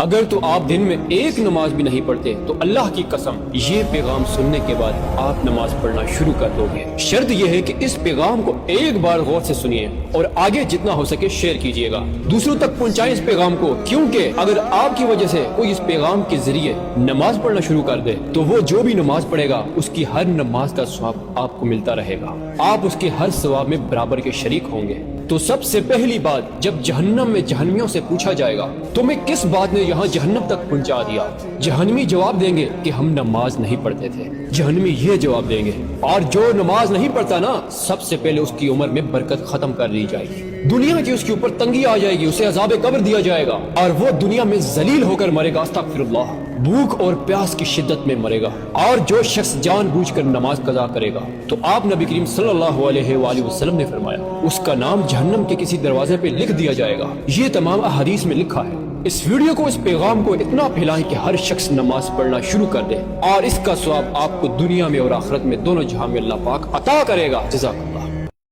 اگر تو آپ دن میں ایک نماز بھی نہیں پڑھتے تو اللہ کی قسم یہ پیغام سننے کے بعد آپ نماز پڑھنا شروع کر دو گے۔ شرط یہ ہے کہ اس پیغام کو ایک بار غور سے سنیے اور آگے جتنا ہو سکے شیئر کیجیے گا، دوسروں تک پہنچائیں اس پیغام کو، کیونکہ اگر آپ کی وجہ سے کوئی اس پیغام کے ذریعے نماز پڑھنا شروع کر دے تو وہ جو بھی نماز پڑھے گا اس کی ہر نماز کا ثواب آپ کو ملتا رہے گا، آپ اس کے ہر ثواب میں برابر کے شریک ہوں گے۔ تو سب سے پہلی بات، جب جہنم میں جہنمیوں سے پوچھا جائے گا تمہیں کس بات نے یہاں جہنم تک پہنچا دیا، جہنمی جواب دیں گے کہ ہم نماز نہیں پڑھتے تھے۔ جہنمی یہ جواب دیں گے، اور جو نماز نہیں پڑھتا نا، سب سے پہلے اس کی عمر میں برکت ختم کر دی جائے گی، دنیا کی اس کے اوپر تنگی آ جائے گی، اسے عذاب قبر دیا جائے گا اور وہ دنیا میں ذلیل ہو کر مرے گا، استغفر اللہ، بھوک اور پیاس کی شدت میں مرے گا۔ اور جو شخص جان بوجھ کر نماز قضا کرے گا تو آپ نبی کریم صلی اللہ علیہ وآلہ وسلم نے فرمایا اس کا نام جہنم کے کسی دروازے پہ لکھ دیا جائے گا۔ یہ تمام احادیث میں لکھا ہے۔ اس ویڈیو کو، اس پیغام کو اتنا پھیلائیں کہ ہر شخص نماز پڑھنا شروع کر دے، اور اس کا ثواب آپ کو دنیا میں اور آخرت میں دونوں جہاں میں اللہ پاک عطا کرے گا۔ جزاک اللہ۔